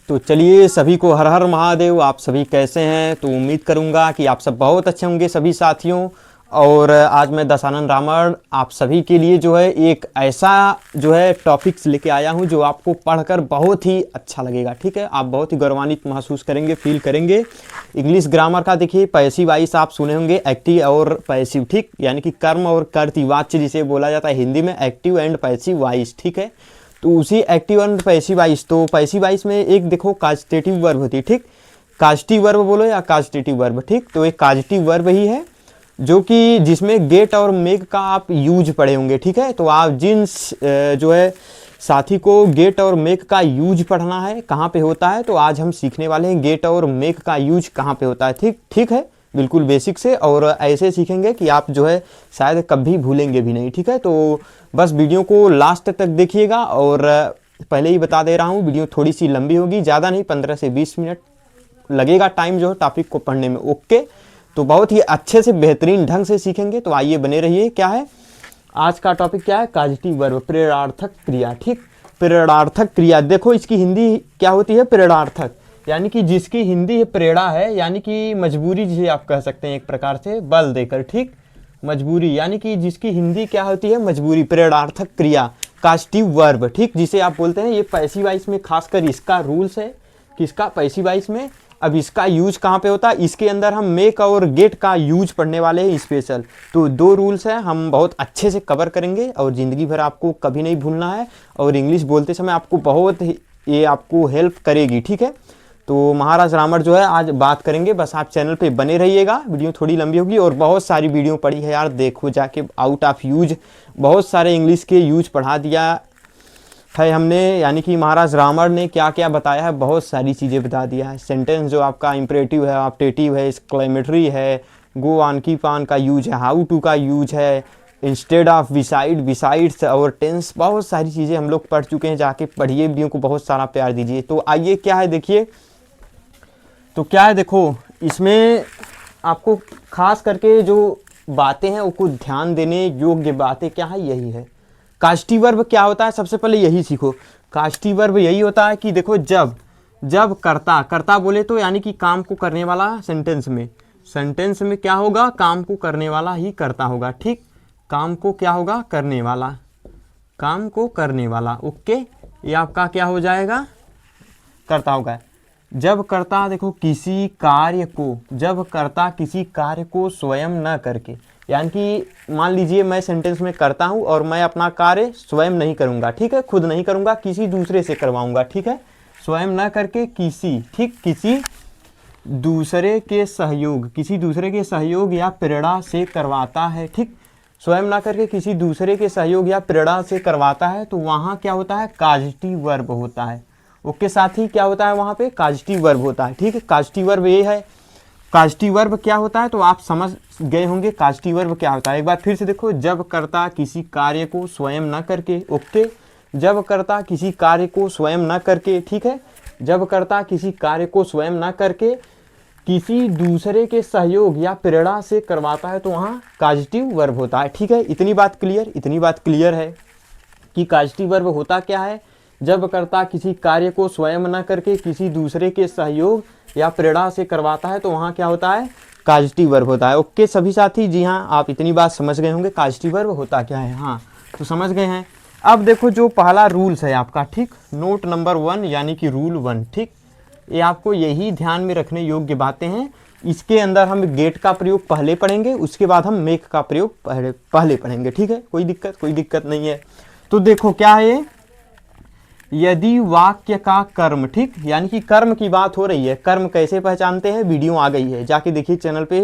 तो चलिए, सभी को हर हर महादेव। आप सभी कैसे हैं? तो उम्मीद करूंगा कि आप सब बहुत अच्छे होंगे सभी साथियों। और आज मैं दशानन रामड़ आप सभी के लिए जो है एक ऐसा जो है टॉपिक्स लेके आया हूं जो आपको पढ़कर बहुत ही अच्छा लगेगा। ठीक है, आप बहुत ही गौरवान्वित महसूस करेंगे, फील करेंगे। इंग्लिश ग्रामर का देखिए, पैसिव वॉइस आप सुने होंगे, एक्टिव और पैसिव। ठीक, यानी कि कर्म और कर्तवाच्य जिसे बोला जाता है हिंदी में, एक्टिव एंड पैसिव वॉइस। ठीक है, तो उसी एक्टिव एंड पैसिव वॉइस, तो पैसिव वॉइस में एक देखो कास्टेटिव वर्ब होती है। ठीक, कास्टिव वर्ब बोलो या कास्टेटिव वर्ब। ठीक, तो एक कास्टिव वर्ब ही है जो कि जिसमें गेट और मेक का आप यूज पढ़े होंगे। ठीक है, तो आप जिन जो है साथी को गेट और मेक का यूज पढ़ना है कहाँ पे होता है, तो आज हम सीखने वाले हैं गेट और मेक का यूज कहाँ पे होता है। ठीक है, बिल्कुल बेसिक से, और ऐसे सीखेंगे कि आप जो है शायद कभी भूलेंगे भी नहीं। ठीक है, तो बस वीडियो को लास्ट तक देखिएगा। और पहले ही बता दे रहा हूँ, वीडियो थोड़ी सी लंबी होगी, ज़्यादा नहीं, 15 से 20 मिनट लगेगा टाइम जो है टॉपिक को पढ़ने में। ओके, तो बहुत ही अच्छे से बेहतरीन ढंग से सीखेंगे, तो आइए बने रहिए। क्या है आज का टॉपिक? क्या है? काजिटिव वर्ब, प्रेरणार्थक क्रिया। ठीक, प्रेरणार्थक क्रिया, देखो इसकी हिंदी क्या होती है? प्रेरणार्थक, यानी कि जिसकी हिंदी प्रेरणा है, यानी कि मजबूरी जिसे आप कह सकते हैं एक प्रकार से बल देकर। ठीक, मजबूरी, यानी कि जिसकी हिंदी क्या होती है? मजबूरी। प्रेरणार्थक क्रिया कास्टिव वर्ब। ठीक, जिसे आप बोलते हैं, ये पैसिव वॉइस में खासकर इसका रूल्स है, किसका? पैसिव वॉइस में। अब इसका यूज कहाँ पे होता है? इसके अंदर हम मेक और गेट का यूज पढ़ने वाले हैं स्पेशल। तो 2 रूल्स हैं, हम बहुत अच्छे से कवर करेंगे और ज़िंदगी भर आपको कभी नहीं भूलना है, और इंग्लिश बोलते समय आपको बहुत ये आपको हेल्प करेगी। ठीक है, तो महाराज रामड़ जो है आज बात करेंगे, बस आप चैनल पे बने रहिएगा। वीडियो थोड़ी लंबी होगी और बहुत सारी वीडियो पड़ी है यार, देखो जाके, आउट ऑफ यूज बहुत सारे इंग्लिश के यूज पढ़ा दिया है हमने, यानी कि महाराज रामड़ ने क्या क्या बताया है, बहुत सारी चीज़ें बता दिया है। सेंटेंस जो आपका इंपरेटिव है, ऑप्टेटिव है, एक्सक्लेमेटरी है, गो ऑन, कीप ऑन का यूज है, हाउ टू का यूज है, इंस्टेड ऑफ, बिसाइड, बिसाइड्स और टेंस, बहुत सारी चीज़ें हम लोग पढ़ चुके हैं। जाके पढ़िए, वीडियो को बहुत सारा प्यार दीजिए। तो आइए, क्या है देखिए, तो क्या है देखो, इसमें आपको खास करके जो बातें हैं वो ध्यान देने योग्य बातें क्या है, यही है। कास्टिव वर्ब क्या होता है, सबसे पहले यही सीखो। कास्टिव वर्ब यही होता है कि देखो, जब करता बोले तो यानी कि काम को करने वाला, सेंटेंस में क्या होगा? काम को करने वाला ही करता होगा। ठीक, काम को क्या होगा? करने वाला, काम को करने वाला। ओके, ये आपका क्या हो जाएगा? करता होगा। जब करता, देखो, किसी कार्य को, जब करता किसी कार्य को स्वयं न करके, यानी कि मान लीजिए मैं सेंटेंस में करता हूँ और मैं अपना कार्य स्वयं नहीं करूँगा। ठीक है, खुद नहीं करूँगा, किसी दूसरे से करवाऊँगा। ठीक है, स्वयं न करके किसी, ठीक, किसी दूसरे के सहयोग या प्रेरणा से करवाता है। ठीक, स्वयं ना करके किसी दूसरे के सहयोग या प्रेरणा से करवाता है, तो वहाँ क्या होता है? काजिटिव वर्ब होता है। ओके साथ ही क्या होता है वहाँ पे? काजिटिव वर्ब होता है। ठीक है, काजिटिव वर्ब ये है। काजिटिव वर्ब क्या होता है तो आप समझ गए होंगे काजिटिव वर्ब क्या होता है। एक बार फिर से देखो, जब करता किसी कार्य को स्वयं न करके। ओके, जब करता किसी कार्य को स्वयं न करके। ठीक है, जब करता किसी कार्य को स्वयं न करके किसी दूसरे के सहयोग या प्रेरणा से करवाता है, तो वहाँ काजिटिव वर्ब होता है। ठीक है, इतनी बात क्लियर है कि काजिटिव वर्ब होता क्या है। जब करता किसी कार्य को स्वयं न करके किसी दूसरे के सहयोग या प्रेरणा से करवाता है, तो वहाँ क्या होता है? काजिटिव वर्ब होता है। ओके सभी साथी, जी हाँ, आप इतनी बात समझ गए होंगे काजिटिव वर्ब होता क्या है। हाँ, तो समझ गए हैं। अब देखो, जो पहला रूल्स है आपका, ठीक, नोट नंबर 1 यानी कि रूल 1। ठीक, ये आपको यही ध्यान में रखने योग्य बातें हैं। इसके अंदर हम गेट का प्रयोग पहले पढ़ेंगे, उसके बाद हम मेक का प्रयोग पहले पढ़ेंगे। ठीक है, कोई दिक्कत नहीं है। तो देखो क्या है ये, यदि वाक्य का कर्म, ठीक, यानी कि कर्म की बात हो रही है। कर्म कैसे पहचानते हैं, वीडियो आ गई है, जाके देखिए चैनल पे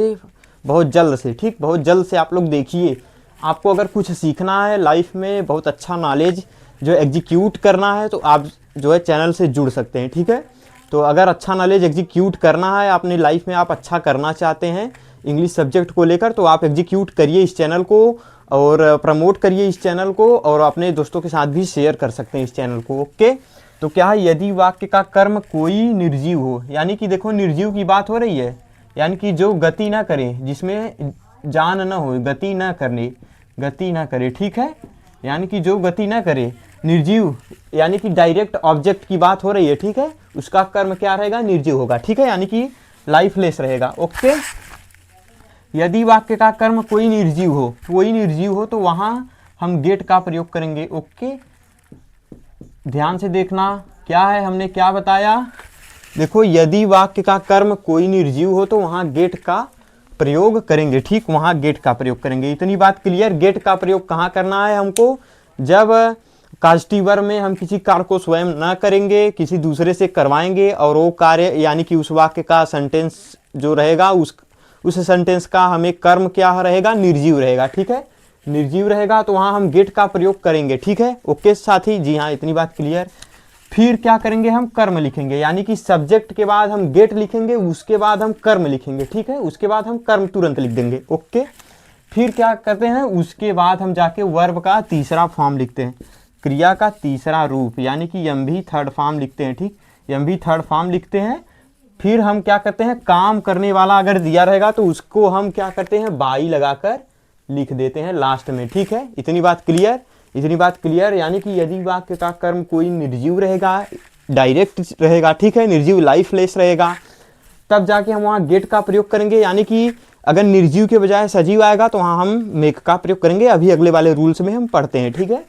बहुत जल्द से। ठीक, बहुत जल्द से आप लोग देखिए। आपको अगर कुछ सीखना है लाइफ में, बहुत अच्छा नॉलेज जो एग्जीक्यूट करना है, तो आप जो है चैनल से जुड़ सकते हैं। ठीक है, तो अगर अच्छा नॉलेज एग्जीक्यूट करना है अपनी लाइफ में, आप अच्छा करना चाहते हैं इंग्लिश सब्जेक्ट को लेकर, तो आप एग्जीक्यूट करिए इस चैनल को और प्रमोट करिए इस चैनल को, और अपने दोस्तों के साथ भी शेयर कर सकते हैं इस चैनल को। ओके, तो क्या है, यदि वाक्य का कर्म कोई निर्जीव हो, यानी कि देखो निर्जीव की बात हो रही है, यानी कि जो गति ना करे, जिसमें जान ना हो, गति ना करे। ठीक है, यानी कि जो गति ना करे, निर्जीव यानी कि डायरेक्ट ऑब्जेक्ट की बात हो रही है, ठीक है, उसका कर्म क्या रहेगा, निर्जीव होगा, ठीक है, यानी कि लाइफलेस रहेगा। ओके, यदि वाक्य का कर्म कोई निर्जीव हो तो वहां हम गेट का प्रयोग करेंगे। ओके, ध्यान से देखना क्या है, हमने क्या बताया। देखो, यदि वाक्य का कर्म कोई निर्जीव हो तो वहां गेट का प्रयोग करेंगे, ठीक, वहां गेट का प्रयोग करेंगे। इतनी बात क्लियर। गेट का प्रयोग कहाँ करना है हमको, जब कास्टिवर में हम किसी कार्य को स्वयं न करेंगे, किसी दूसरे से करवाएंगे, और वो कार्य यानी कि उस वाक्य का सेंटेंस जो रहेगा उस सेंटेंस का हमें कर्म क्या रहेगा, निर्जीव रहेगा, ठीक है, निर्जीव रहेगा, तो वहां हम गेट का प्रयोग करेंगे, ठीक है। ओके साथी, जी हाँ, इतनी बात क्लियर। फिर क्या करेंगे, हम कर्म लिखेंगे, यानी कि सब्जेक्ट के बाद हम गेट लिखेंगे, उसके बाद हम कर्म लिखेंगे, ठीक है, उसके बाद हम कर्म तुरंत लिख देंगे। ओके, फिर क्या करते हैं, उसके बाद हम जाके वर्ब का तीसरा फॉर्म लिखते हैं, क्रिया का तीसरा रूप, यानी कि एमवी थर्ड फॉर्म लिखते हैं, ठीक, एमवी थर्ड फॉर्म लिखते हैं। फिर हम क्या करते हैं, काम करने वाला अगर दिया रहेगा तो उसको हम क्या करते हैं, बाई लगाकर लिख देते हैं लास्ट में, ठीक है। इतनी बात क्लियर, इतनी बात क्लियर। यानी कि यदि वाक्य का कर्म कोई निर्जीव रहेगा, डायरेक्ट रहेगा, ठीक है, निर्जीव लाइफलेस रहेगा, तब जाके हम वहाँ गेट का प्रयोग करेंगे। यानी कि अगर निर्जीव के बजाय सजीव आएगा तो वहाँ हम मेक का प्रयोग करेंगे। अभी अगले वाले रूल्स में हम पढ़ते हैं, ठीक है।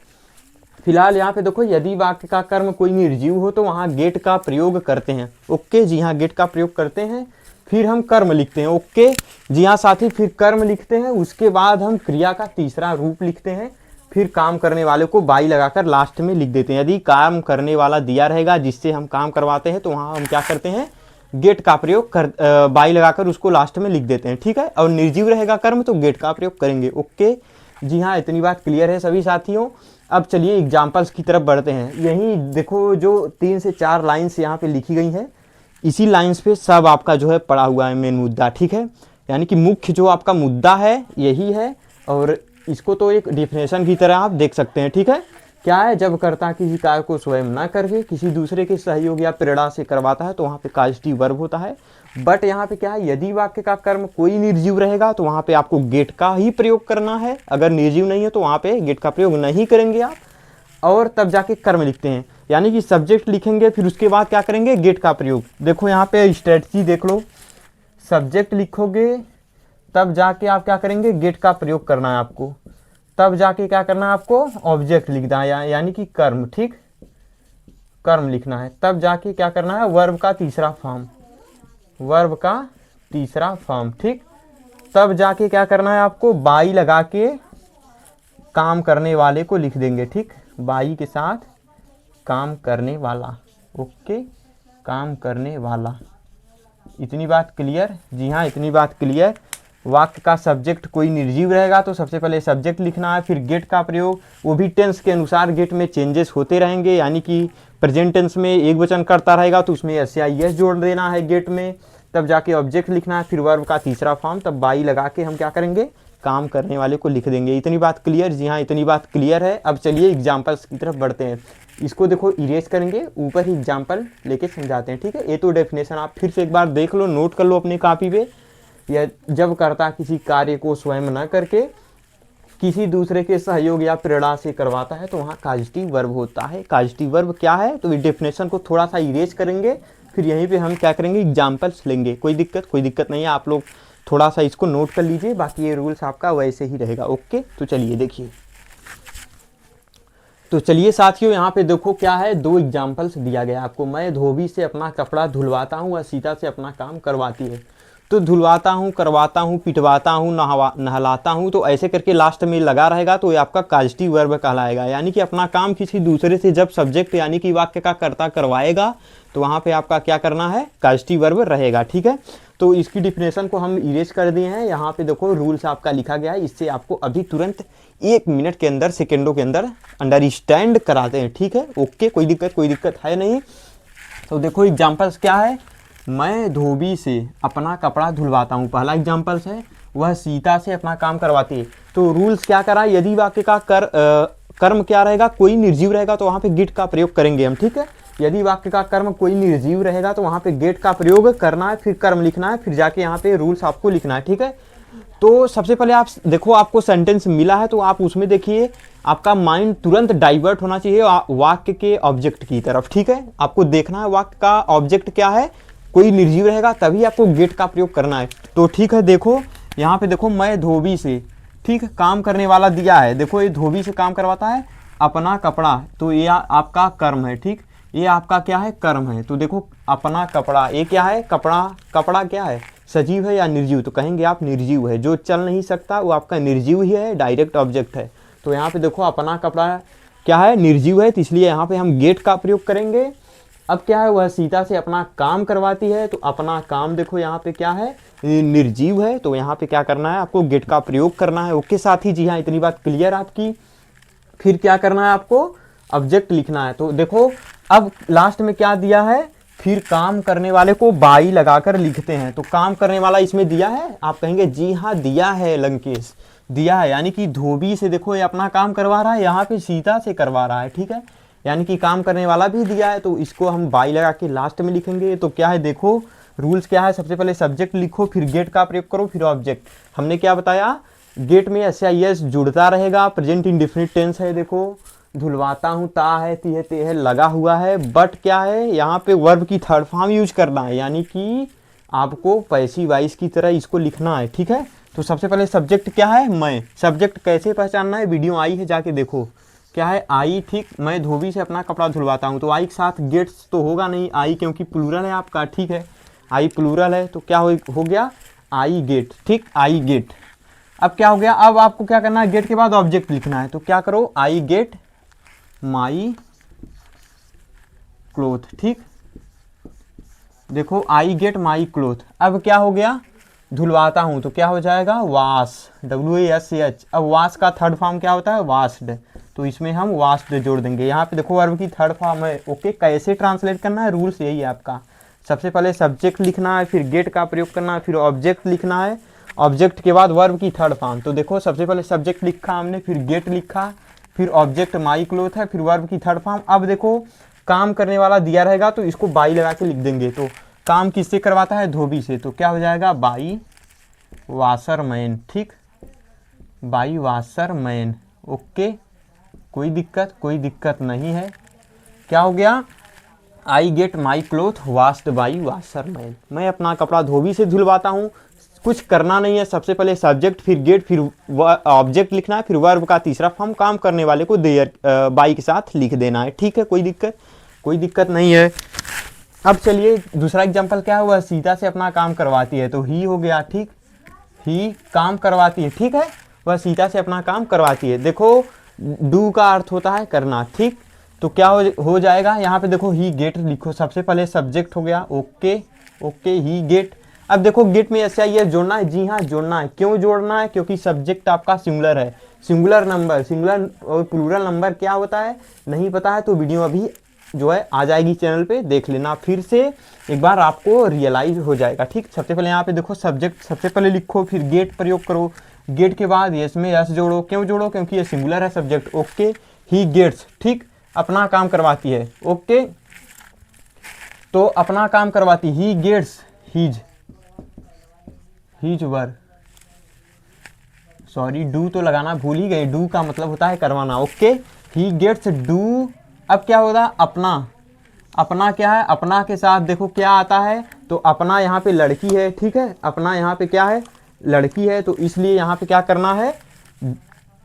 फिलहाल यहाँ पे देखो, यदि वाक्य का कर्म कोई निर्जीव हो तो वहाँ गेट का प्रयोग करते हैं। ओके, जी हाँ, गेट का प्रयोग करते हैं। फिर हम कर्म लिखते हैं। ओके, जी हाँ साथी, फिर कर्म लिखते हैं, उसके बाद हम क्रिया का तीसरा रूप लिखते हैं, फिर काम करने वाले को बाई लगाकर लास्ट में लिख देते हैं। यदि काम करने वाला दिया रहेगा जिससे हम काम करवाते हैं तो वहाँ हम क्या करते हैं, गेट का प्रयोग कर बाई लगाकर उसको लास्ट में लिख देते हैं, ठीक है। और निर्जीव रहेगा कर्म तो गेट का प्रयोग करेंगे। ओके, जी हाँ, इतनी बात क्लियर है सभी साथियों। अब चलिए एग्जाम्पल्स की तरफ बढ़ते हैं। यही देखो, जो 3 से 4 लाइन्स यहाँ पे लिखी गई हैं, इसी लाइन्स पे सब आपका जो है पड़ा हुआ है मेन मुद्दा, ठीक है। यानी कि मुख्य जो आपका मुद्दा है यही है, और इसको तो एक डिफिनेशन की तरह आप देख सकते हैं, ठीक है। क्या है, जब कर्ता किसी कार्य को स्वयं ना करके किसी दूसरे के सहयोग या प्रेरणा से करवाता है तो वहाँ पे काजिटिव वर्ब होता है। बट यहाँ पे क्या है, यदि वाक्य का कर्म कोई निर्जीव रहेगा तो वहाँ पे आपको गेट का ही प्रयोग करना है। अगर निर्जीव नहीं है तो वहाँ पे गेट का प्रयोग नहीं करेंगे आप, और तब जाके कर्म लिखते हैं। यानी कि सब्जेक्ट लिखेंगे, फिर उसके बाद क्या करेंगे, गेट का प्रयोग। देखो यहाँ पे स्ट्रेटजी देख लो, सब्जेक्ट लिखोगे तब जाके आप क्या करेंगे, गेट का प्रयोग करना है आपको, तब जाके क्या करना है आपको, ऑब्जेक्ट लिखना है, यानी कि कर्म, ठीक, कर्म लिखना है, तब जाके क्या करना है, वर्ब का तीसरा फॉर्म, वर्ब का तीसरा फॉर्म, ठीक, तब जाके क्या करना है आपको, बाई लगा के काम करने वाले को लिख देंगे, ठीक, बाई के साथ काम करने वाला। ओके, काम करने वाला, इतनी बात क्लियर। जी हाँ, इतनी बात क्लियर। वाक्य का सब्जेक्ट कोई निर्जीव रहेगा तो सबसे पहले सब्जेक्ट लिखना है, फिर गेट का प्रयोग, वो भी टेंस के अनुसार गेट में चेंजेस होते रहेंगे। यानी कि प्रेजेंट टेंस में एक वचन करता रहेगा तो उसमें एस या एस जोड़ देना है गेट में, तब जाके ऑब्जेक्ट लिखना है, फिर वर्ब का तीसरा फॉर्म, तब बाई लगा के हम क्या करेंगे, काम करने वाले को लिख देंगे। इतनी बात क्लियर। जी हाँ, इतनी बात क्लियर है। अब चलिए एग्जाम्पल्स की तरफ बढ़ते हैं। इसको देखो इरेज करेंगे, ऊपर ही एग्जाम्पल लेके समझाते हैं, ठीक है। ये तो डेफिनेशन आप फिर से एक बार देख लो, नोट कर लो अपनी कॉपी पे। या जब कर्ता किसी कार्य को स्वयं न करके किसी दूसरे के सहयोग या प्रेरणा से करवाता है तो वहाँ काजिटिव वर्ब होता है। काजिटिव वर्ब क्या है, तो इस डेफिनेशन को थोड़ा सा इरेज करेंगे, फिर यहीं पे हम क्या करेंगे, एग्जाम्पल्स लेंगे। कोई दिक्कत नहीं है, आप लोग थोड़ा सा इसको नोट कर लीजिए, बाकी ये रूल्स आपका वैसे ही रहेगा। ओके, तो चलिए देखिए, तो चलिए साथियों, यहाँ पे देखो क्या है, 2 एग्जाम्पल्स दिया गया आपको। मैं धोबी से अपना कपड़ा धुलवाता हूँ, वह सीता से अपना काम करवाती है। तो धुलवाता हूँ, करवाता हूँ, पिटवाता हूँ, नहलाता हूँ, तो ऐसे करके लास्ट में लगा रहेगा तो ये आपका काजिटिव वर्ब कहलाएगा। यानी कि अपना काम किसी दूसरे से जब सब्जेक्ट यानी कि वाक्य का कर्ता करवाएगा तो वहाँ पे आपका क्या करना है, काजिटिव वर्ब रहेगा, ठीक है। तो इसकी डिफिनेशन को हम इरेज कर दिए हैं। यहाँ पे देखो रूल्स आपका लिखा गया है, इससे आपको अभी तुरंत 1 मिनट के अंदर, सेकेंडों के अंदर अंडरस्टैंड कराते हैं, ठीक है। ओके, कोई दिक्कत है नहीं। तो देखो एग्जाम्पल्स क्या है, मैं धोबी से अपना कपड़ा धुलवाता हूँ, पहला एग्जाम्पल्स है। वह सीता से अपना काम करवाती है। तो रूल्स क्या करा, यदि वाक्य का कर्म क्या रहेगा, कोई निर्जीव रहेगा तो वहाँ पे गेट का प्रयोग करेंगे हम, ठीक है। यदि वाक्य का कर्म कोई निर्जीव रहेगा तो वहाँ पे गेट का प्रयोग करना है, फिर कर्म लिखना है, फिर जाके यहाँ पे रूल्स आपको लिखना है, ठीक है। तो सबसे पहले आप देखो, आपको सेंटेंस मिला है तो आप उसमें देखिए, आपका माइंड तुरंत डाइवर्ट होना चाहिए वाक्य के ऑब्जेक्ट की तरफ। ठीक है, आपको देखना है वाक्य का ऑब्जेक्ट क्या है, कोई निर्जीव रहेगा तभी आपको गेट का प्रयोग करना है। तो ठीक है, देखो यहाँ पे देखो, मैं धोबी से, ठीक है, काम करने वाला दिया है। देखो ये धोबी से काम करवाता है अपना कपड़ा, तो ये आपका कर्म है। ठीक, ये आपका क्या है, कर्म है। तो देखो अपना कपड़ा, ये क्या है, कपड़ा। कपड़ा क्या है, सजीव है या निर्जीव? तो कहेंगे आप निर्जीव है, जो चल नहीं सकता वो आपका निर्जीव ही है, डायरेक्ट ऑब्जेक्ट है। तो यहाँ पे देखो अपना कपड़ा क्या है, निर्जीव है, तो इसलिए यहाँ पे हम गेट का प्रयोग करेंगे। अब क्या है, वह सीता से अपना काम करवाती है, तो अपना काम देखो यहाँ पे क्या है, निर्जीव है, तो यहाँ पे क्या करना है, आपको गेट का प्रयोग करना है। ओके साथी, जी हाँ, इतनी बात क्लियर आपकी। फिर क्या करना है, आपको ऑब्जेक्ट लिखना है। तो देखो अब लास्ट में क्या दिया है, फिर काम करने वाले को बाई लगाकर लिखते हैं। तो काम करने वाला इसमें दिया है, आप कहेंगे जी हाँ दिया है लंकेश, दिया है, यानी कि धोबी से देखो ये अपना काम करवा रहा है, यहाँ पे सीता से करवा रहा है। ठीक है, यानी कि काम करने वाला भी दिया है, तो इसको हम बाई लगा के लास्ट में लिखेंगे। तो क्या है, देखो रूल्स क्या है, सबसे पहले सब्जेक्ट लिखो, फिर गेट का प्रयोग करो, फिर ऑब्जेक्ट। हमने क्या बताया, गेट में एस आई एस जुड़ता रहेगा, प्रेजेंट इंडेफिनिट टेंस है। देखो धुलवाता हूँ, ता है, ती है, ते है, लगा हुआ है, बट क्या है, यहाँ पे वर्ब की थर्ड फॉर्म यूज करना है, यानी कि आपको पैसिव वॉइस की तरह इसको लिखना है। ठीक है, तो सबसे पहले सब्जेक्ट क्या है, मैं। सब्जेक्ट कैसे पहचानना है, वीडियो आई है, जाके देखो। क्या है, आई। ठीक, मैं धोबी से अपना कपड़ा धुलवाता हूँ, तो आई के साथ गेट्स तो होगा नहीं, आई क्योंकि प्लूरल है आपका। ठीक है, आई प्लूरल है, तो क्या हो गया, आई गेट। ठीक, आई गेट। अब क्या हो गया, अब आपको क्या करना है, गेट के बाद ऑब्जेक्ट लिखना है। तो क्या करो, आई गेट माई क्लोथ। ठीक, देखो आई गेट माई क्लोथ। अब क्या हो गया, धुलवाता हूं, तो क्या हो जाएगा, वाश, WASH। अब वाश का थर्ड फॉर्म क्या होता है, वाश्ड, तो इसमें हम वाश्ड जोड़ देंगे। यहाँ पे देखो वर्ब की थर्ड फॉर्म है। ओके, कैसे ट्रांसलेट करना है, रूल्स यही है आपका। सबसे पहले सब्जेक्ट लिखना है, फिर गेट का प्रयोग करना है, फिर ऑब्जेक्ट लिखना है, ऑब्जेक्ट के बाद वर्ब की थर्ड फॉर्म। तो देखो सबसे पहले सब्जेक्ट लिखा हमने, फिर गेट लिखा, फिर ऑब्जेक्ट माई क्लोथ है, फिर वर्ब की थर्ड फॉर्म। अब देखो काम करने वाला दिया रहेगा, तो इसको बाई लगा के लिख देंगे। तो काम किससे करवाता है, धोबी से, तो क्या हो जाएगा, बाई वाशरमैन। ठीक, बाई वाशरमैन। ओके, कोई दिक्कत नहीं है। क्या हो गया, I get my cloth washed by washerman. मैं अपना कपड़ा धोबी से धुलवाता हूँ। कुछ करना नहीं है, सबसे पहले सब्जेक्ट, फिर गेट, फिर ऑब्जेक्ट लिखना है, फिर वर्ब का तीसरा फॉर्म काम करने वाले को देयर बाई के साथ लिख देना है। ठीक है, कोई दिक्कत नहीं है। अब चलिए दूसरा एग्जांपल क्या है, वह सीता से अपना काम करवाती है, तो ही हो गया। ठीक, ही काम करवाती है। ठीक है, वह सीता से अपना काम करवाती है। देखो डू का अर्थ होता है करना। ठीक, तो क्या हो जाएगा, यहाँ पे देखो ही गेट लिखो, सबसे पहले सब्जेक्ट हो गया। ओके ही गेट। अब देखो गेट में ऐसा ये जोड़ना है, जी हाँ जोड़ना है। क्यों जोड़ना है, क्योंकि सब्जेक्ट आपका सिंगुलर है। सिंगुलर नंबर, सिंगुलर और प्लूरल नंबर क्या होता है नहीं पता है, तो वीडियो अभी जो है आ जाएगी चैनल पे, देख लेना फिर से एक बार, आपको रियलाइज हो जाएगा। ठीक, सबसे पहले यहाँ पे देखो सब्जेक्ट सबसे पहले लिखो, फिर गेट प्रयोग करो, गेट के बाद यस में यस जोड़ो। क्यों जोड़ो, क्योंकि ये सिंगुलर है सब्जेक्ट। ओके ही गेट्स, ठीक, अपना काम करवाती है। ओके, तो अपना काम करवाती, he gets his work. Sorry, do तो लगाना भूल ही गए, डू का मतलब होता है करवाना। Okay, he gets do. अब क्या होता है, अपना क्या है, अपना के साथ देखो क्या आता है, तो अपना यहाँ पे लड़की है। ठीक है, अपना यहाँ पे क्या है, लड़की है, तो इसलिए यहाँ पे क्या करना है,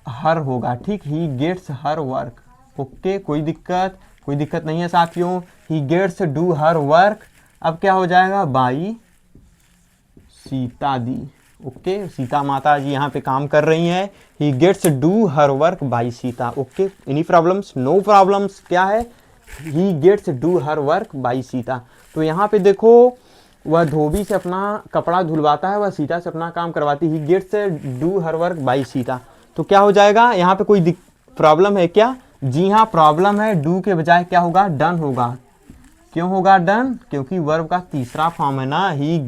हर होगा। ठीक, he gets her work. Okay, कोई दिक्कत नहीं है साथियों। He gets do her work. अब क्या हो जाएगा, बाई सीता दी। ओके, सीता माता जी यहाँ पे काम कर रही हैं। He gets do her work by Sita. Okay, any problems, no problems. क्या है, he gets do her work by Sita. तो यहाँ पे देखो वह धोबी से अपना कपड़ा धुलवाता है, वह सीता से अपना काम करवाती। He gets do her work by Sita. तो क्या हो जाएगा, यहाँ पे कोई प्रॉब्लम है क्या, जी हाँ प्रॉब्लम है। डू के बजाय क्या होगा, डन होगा। क्यों होगा डन, क्योंकि वर्ब का तीसरा फॉर्म है ना। He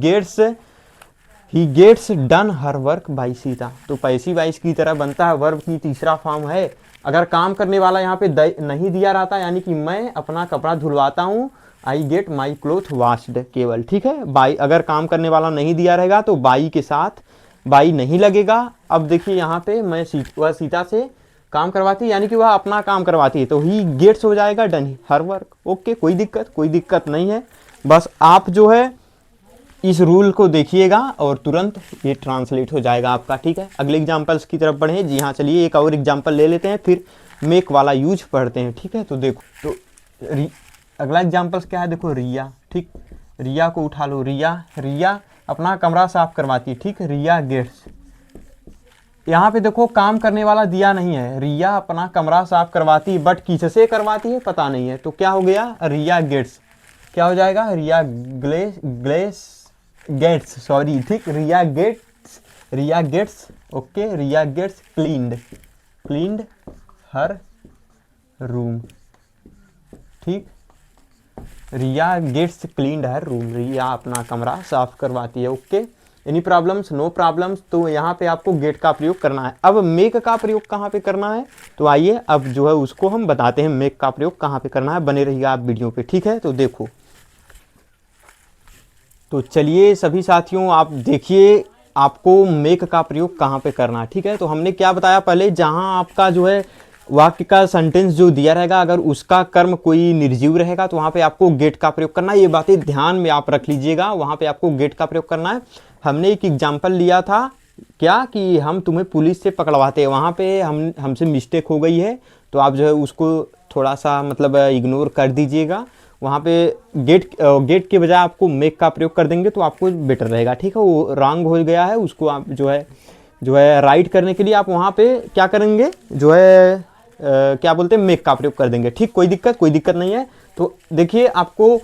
gets done her work by Sita, तो पैसिव वॉइस की तरह बनता है, वर्ब की तीसरा फॉर्म है। अगर काम करने वाला यहाँ पे नहीं दिया रहता, यानी कि मैं अपना कपड़ा धुलवाता हूँ, I get my cloth washed केवल। ठीक है, बाई, अगर काम करने वाला नहीं दिया रहेगा तो बाई के साथ बाई नहीं लगेगा। अब देखिए यहाँ पे मैं वह सीता से काम करवाती है, यानी कि वह अपना काम करवाती है, तो ही गेट्स हो जाएगा डन हर वर्क। ओके, कोई दिक्कत नहीं है। बस आप जो है इस रूल को देखिएगा और तुरंत ये ट्रांसलेट हो जाएगा आपका। ठीक है, अगले एग्जांपल्स की तरफ बढ़े। जी हाँ, चलिए एक और एग्जांपल ले लेते हैं, फिर मेक वाला यूज पढ़ते हैं। ठीक है, तो देखो, तो अगला एग्जांपल्स क्या है, देखो रिया। ठीक, रिया को उठा लो। रिया अपना कमरा साफ करवाती है। ठीक, रिया गेट्स। यहाँ पे देखो काम करने वाला दिया नहीं है, रिया अपना कमरा साफ करवाती है, बट किससे करवाती है पता नहीं है, तो क्या हो गया, रिया गेट्स। क्या हो जाएगा, रिया गेट्स, सॉरी। ठीक, Riya gets. Okay, Riya gets cleaned her room. ठीक, Riya gets cleaned her room, Riya अपना कमरा साफ करवाती है। Okay, any problems, no problems. तो यहाँ पे आपको गेट का प्रयोग करना है। अब मेक का प्रयोग कहाँ पे करना है, तो आइए अब जो है उसको हम बताते हैं, मेक का प्रयोग कहाँ पे करना है। बने रहिएगा आप वीडियो पे। ठीक है, तो देखो, तो चलिए सभी साथियों, आप देखिए आपको मेक का प्रयोग कहाँ पे करना है। ठीक है, तो हमने क्या बताया पहले, जहाँ आपका जो है वाक्य का सेंटेंस जो दिया रहेगा, अगर उसका कर्म कोई निर्जीव रहेगा तो वहाँ पे आपको गेट का प्रयोग करना है। ये बातें ध्यान में आप रख लीजिएगा, वहाँ पे आपको गेट का प्रयोग करना है। हमने एक एग्जाम्पल लिया था क्या, कि हम तुम्हें पुलिस से पकड़वाते हैं, वहाँ पे हमसे मिस्टेक हो गई है, तो आप जो है उसको थोड़ा सा मतलब इग्नोर कर दीजिएगा। वहाँ पे गेट के बजाय आपको मेक का प्रयोग कर देंगे तो आपको बेटर रहेगा। ठीक है, वो रॉन्ग हो गया है, उसको आप जो है राइट करने के लिए आप वहाँ पे क्या करेंगे, जो है क्या बोलते हैं, मेक का प्रयोग कर देंगे। ठीक, कोई दिक्कत नहीं है। तो देखिए आपको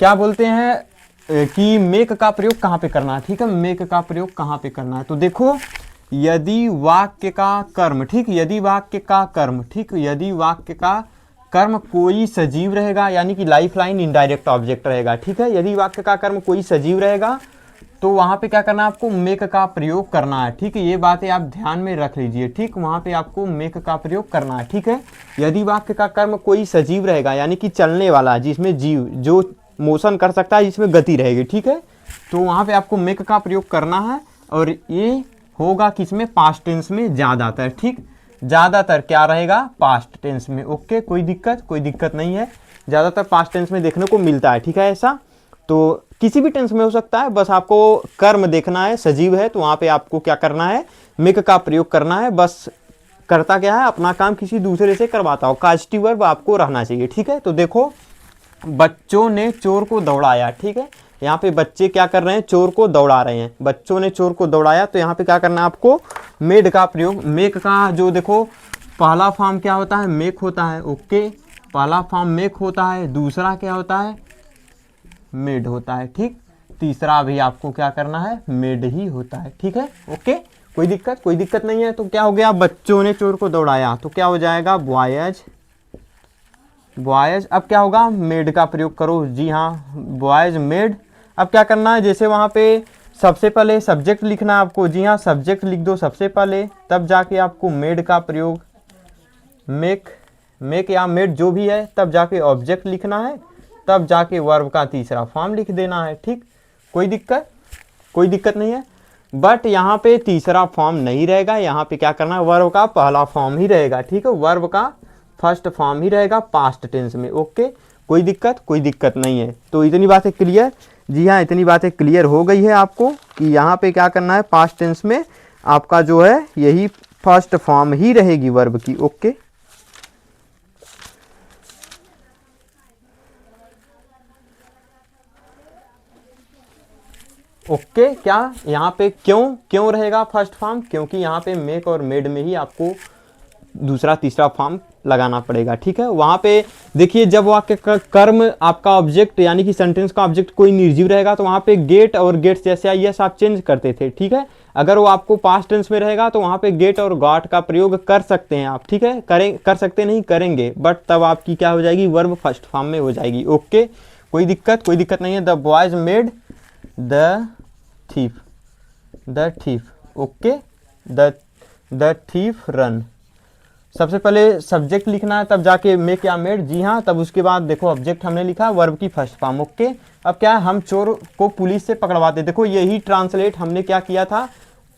क्या बोलते हैं कि मेक का प्रयोग कहाँ पे करना है। ठीक है, मेक का प्रयोग कहाँ पे करना है, तो देखो, यदि वाक्य का कर्म, ठीक, यदि वाक्य का कर्म, ठीक, यदि वाक्य का कर्म कोई सजीव रहेगा, यानी कि लाइफ लाइन इनडायरेक्ट ऑब्जेक्ट रहेगा। ठीक है, यदि वाक्य का कर्म कोई सजीव रहेगा तो वहाँ पे क्या करना है, आपको मेक का प्रयोग करना है। ठीक है, ये बातें आप ध्यान में रख लीजिए। ठीक, वहाँ पे आपको मेक का प्रयोग करना है। ठीक है, यदि वाक्य का कर्म कोई सजीव रहेगा, यानी कि चलने वाला, जिसमें जीव जो मोशन कर सकता है, जिसमें गति रहेगी। ठीक है, तो वहाँ पे आपको मेक का प्रयोग करना है, और ये होगा किसमें, पास्ट टेंस में ज़्यादातर। ठीक, ज़्यादातर क्या रहेगा, पास्ट टेंस में। ओके, कोई दिक्कत नहीं है, ज़्यादातर पास्ट टेंस में देखने को मिलता है। ठीक है, ऐसा तो किसी भी टेंस में हो सकता है, बस आपको कर्म देखना है, सजीव है तो वहाँ पे आपको क्या करना है, मेक का प्रयोग करना है। बस करता क्या है, अपना काम किसी दूसरे से करवाता हो, कास्टिव वर्ब आपको रहना चाहिए। ठीक है, तो देखो, बच्चों ने चोर को दौड़ाया। ठीक है, यहाँ पे बच्चे क्या कर रहे हैं, चोर को दौड़ा रहे हैं, बच्चों ने चोर को दौड़ाया, तो यहाँ पे क्या करना है आपको, मेड का प्रयोग। मेक का जो देखो पहला फॉर्म क्या होता है, मेक होता है। ओके, पहला फॉर्म मेक होता है, दूसरा क्या होता है, मेड होता है। ठीक, तीसरा भी आपको क्या करना है, मेड ही होता है। ठीक है, ओके, कोई दिक्कत नहीं है। तो क्या हो गया, बच्चों ने चोर को दौड़ाया, तो क्या हो जाएगा, बॉयज। अब क्या होगा, मेड का प्रयोग करो। जी हाँ, बॉयज मेड। अब क्या करना है, जैसे वहाँ पे सबसे पहले सब्जेक्ट लिखना है आपको। जी हाँ, सब्जेक्ट लिख दो सबसे पहले, तब जाके आपको मेड का प्रयोग, मेक या मेड जो भी है, तब जाके ऑब्जेक्ट लिखना है, तब जाके वर्ब का तीसरा फॉर्म लिख देना है। ठीक, कोई दिक्कत नहीं है। बट यहाँ पे तीसरा फॉर्म नहीं रहेगा, यहाँ पे क्या करना है, वर्ब का पहला फॉर्म ही रहेगा। ठीक है, वर्ब का फर्स्ट फॉर्म ही रहेगा पास्ट टेंस में। ओके, कोई दिक्कत नहीं है। तो इतनी बातें क्लियर, जी हाँ, इतनी बातें क्लियर हो गई है आपको कि यहाँ पे क्या करना है, पास्ट टेंस में आपका जो है यही फर्स्ट फॉर्म ही रहेगी वर्ब की। ओके, ओके, क्या यहाँ पे क्यों रहेगा फर्स्ट फॉर्म, क्योंकि यहाँ पे मेक और मेड में ही आपको दूसरा तीसरा फॉर्म लगाना पड़ेगा। ठीक है, वहाँ पे देखिए, जब वाक्य का कर्म आपका ऑब्जेक्ट यानी कि सेंटेंस का ऑब्जेक्ट कोई निर्जीव रहेगा तो वहाँ पे गेट और गेट्स जैसे आईएस आप चेंज करते थे। ठीक है, अगर वो आपको पास्ट टेंस में रहेगा तो वहाँ पे गेट और गॉट का प्रयोग कर सकते हैं आप। ठीक है, कर सकते नहीं, करेंगे, बट तब आपकी क्या हो जाएगी, वर्ब फर्स्ट फॉर्म में हो जाएगी। ओके, कोई दिक्कत नहीं है। The boys made the thief. Okay, the thief run. सबसे पहले सब्जेक्ट लिखना है, तब जाके मेक या मेड। जी हाँ, तब उसके बाद देखो ऑब्जेक्ट हमने लिखा, वर्ब की फर्स्ट फॉर्म। ओके, अब क्या है, हम चोर को पुलिस से पकड़वाते। देखो यही ट्रांसलेट हमने क्या किया था,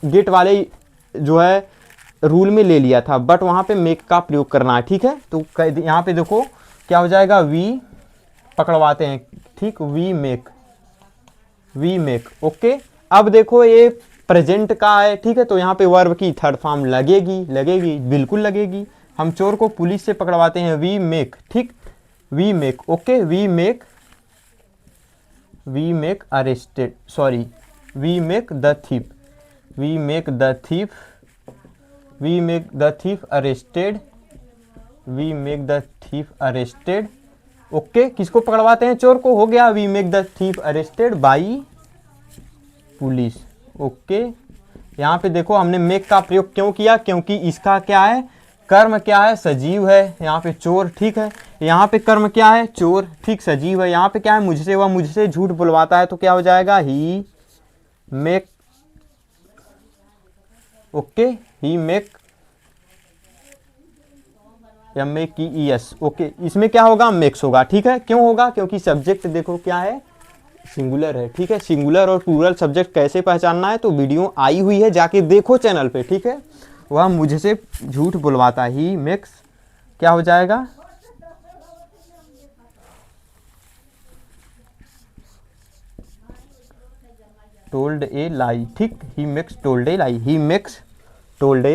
गेट वाले जो है रूल में ले लिया था, बट वहाँ पे मेक का प्रयोग करना है, ठीक है। तो यहाँ पे देखो क्या हो जाएगा, वी पकड़वाते हैं, ठीक, वी मेक, ओके। अब देखो ये प्रेजेंट का है, ठीक है, तो यहाँ पे वर्ब की थर्ड फॉर्म लगेगी, बिल्कुल लगेगी। हम चोर को पुलिस से पकड़वाते हैं, वी मेक, ठीक, we make, okay, we make arrested, sorry, we make the thief arrested, okay. किसको पकड़वाते हैं, चोर को, हो गया, we make the thief arrested by police, okay. यहाँ पे देखो हमने मेक का प्रयोग क्यों किया, क्योंकि इसका क्या है, कर्म क्या है, सजीव है, यहाँ पे चोर, ठीक है। यहाँ पे कर्म क्या है, चोर, ठीक, सजीव है। यहाँ पे क्या है, मुझसे, वह मुझसे झूठ बुलवाता है, तो क्या हो जाएगा, ही मेक, ओके, ही मेक, MEKES, ओके। इसमें क्या होगा, मेक्स होगा, ठीक है। क्यों होगा, क्योंकि सब्जेक्ट देखो क्या है, सिंगुलर है, ठीक है। सिंगुलर और प्लूरल सब्जेक्ट कैसे पहचानना है, तो वीडियो आई हुई है, जाके देखो चैनल पे, ठीक है। वह मुझसे झूठ बुलवाता, ही मेक्स, क्या हो जाएगा, टोल्ड ए लाई, ठीक, he makes told a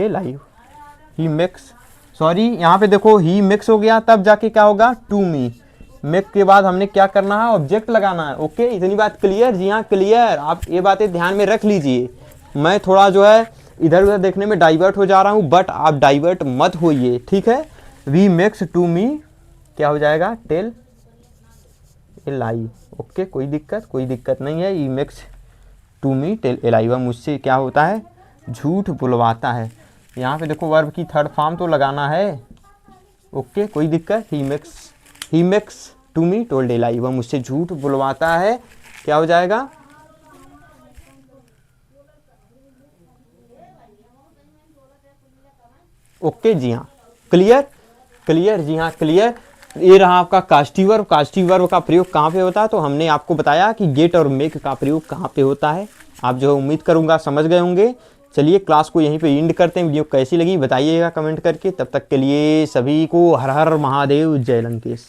lie, sorry, यहाँ पे देखो ही मिक्स हो गया, तब जाके क्या होगा, टू मी। मेक के बाद हमने क्या करना है, ऑब्जेक्ट लगाना है, ओके। इतनी बात क्लियर, जी हाँ क्लियर। आप ये बातें ध्यान में रख लीजिए। मैं थोड़ा जो है इधर उधर देखने में डाइवर्ट हो जा रहा हूँ, बट आप डाइवर्ट मत होइए, ठीक है। वी मेक्स टू मी, क्या हो जाएगा, टेल ए लाई, ओके। कोई दिक्कत नहीं है। He makes to me tell a lie, वह मुझसे क्या होता है, झूठ बुलवाता है। यहाँ पे देखो वर्ब की थर्ड फॉर्म तो लगाना है, ओके, कोई दिक्कत। He makes to me told a lie, वह मुझसे झूठ बुलवाता है, क्या हो जाएगा, ओके, जी हाँ क्लियर, जी हाँ क्लियर। ये रहा आपका कास्टिव वर्ब का प्रयोग कहाँ पे होता है, तो हमने आपको बताया कि गेट और मेक का प्रयोग कहाँ पे होता है। आप जो है उम्मीद करूँगा समझ गए होंगे। चलिए क्लास को यहीं पे एंड करते हैं। वीडियो कैसी लगी बताइएगा कमेंट करके। तब तक के लिए सभी को हर हर महादेव, जय लंकेश।